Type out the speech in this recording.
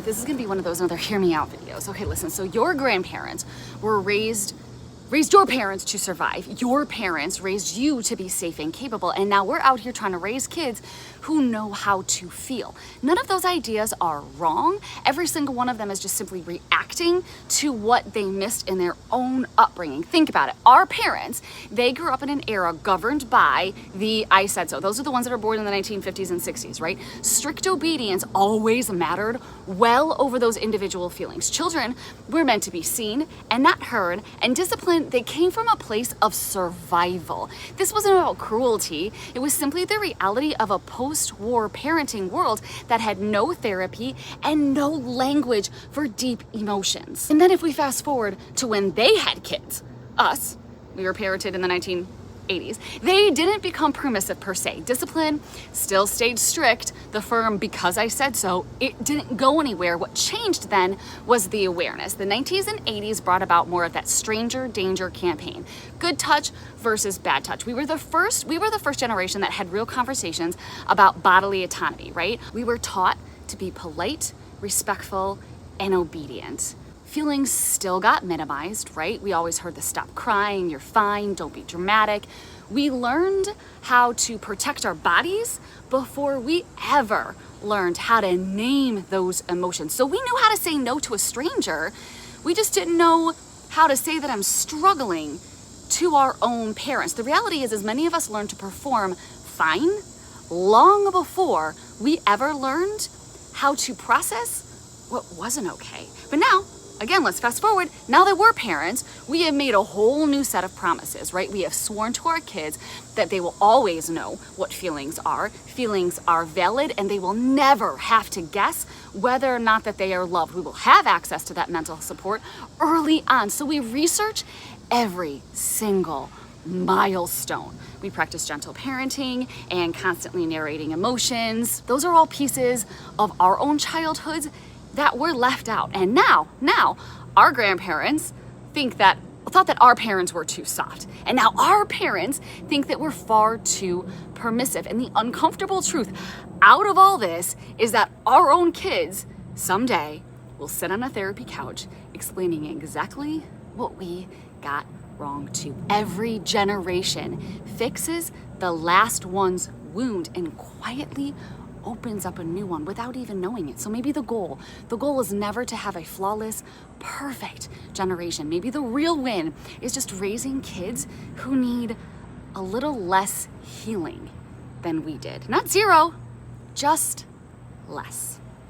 right? This is gonna be one of those another hear me out videos. Okay, listen, so your grandparents were raised your parents to survive. Your parents raised you to be safe and capable. And now we're out here trying to raise kids who know how to feel. None of those ideas are wrong. Every single one of them is just simply reacting to what they missed in their own upbringing. Think about it. Our parents, they grew up in an era governed by the I said so. Those are the ones that are born in the 1950s and 60s, right? Strict obedience always mattered well over those individual feelings. Children were meant to be seen and not heard, and discipline, they came from a place of survival. This wasn't about cruelty. It was simply the reality of a post-war parenting world that had no therapy and no language for deep emotions. And then if we fast forward to when they had kids, us, we were parented in the 1980s, they didn't become permissive per se. Discipline still stayed strict. The firm, because I said so, it didn't go anywhere. What changed then was the awareness. The 90s and 80s brought about more of that stranger danger campaign. Good touch versus bad touch. We were the first generation that had real conversations about bodily autonomy, right? We were taught to be polite, respectful, and obedient. Feelings still got minimized, right? We always heard the stop crying, you're fine, don't be dramatic. We learned how to protect our bodies before we ever learned how to name those emotions. So we knew how to say no to a stranger. We just didn't know how to say that I'm struggling to our own parents. The reality is many of us learned to perform fine long before we ever learned how to process what wasn't okay. But now, again, let's fast forward. Now that we're parents, we have made a whole new set of promises, right? We have sworn to our kids that they will always know what feelings are. Feelings are valid, and they will never have to guess whether or not that they are loved. We will have access to that mental support early on. So we research every single milestone. We practice gentle parenting and constantly narrating emotions. Those are all pieces of our own childhoods that were left out. And now our grandparents thought that our parents were too soft. And now our parents think that we're far too permissive. And the uncomfortable truth out of all this is that our own kids someday will sit on a therapy couch explaining exactly what we got wrong too. Every generation fixes the last one's wound and quietly opens up a new one without even knowing it. So maybe the goal is never to have a flawless, perfect generation. Maybe the real win is just raising kids who need a little less healing than we did. Not zero, just less.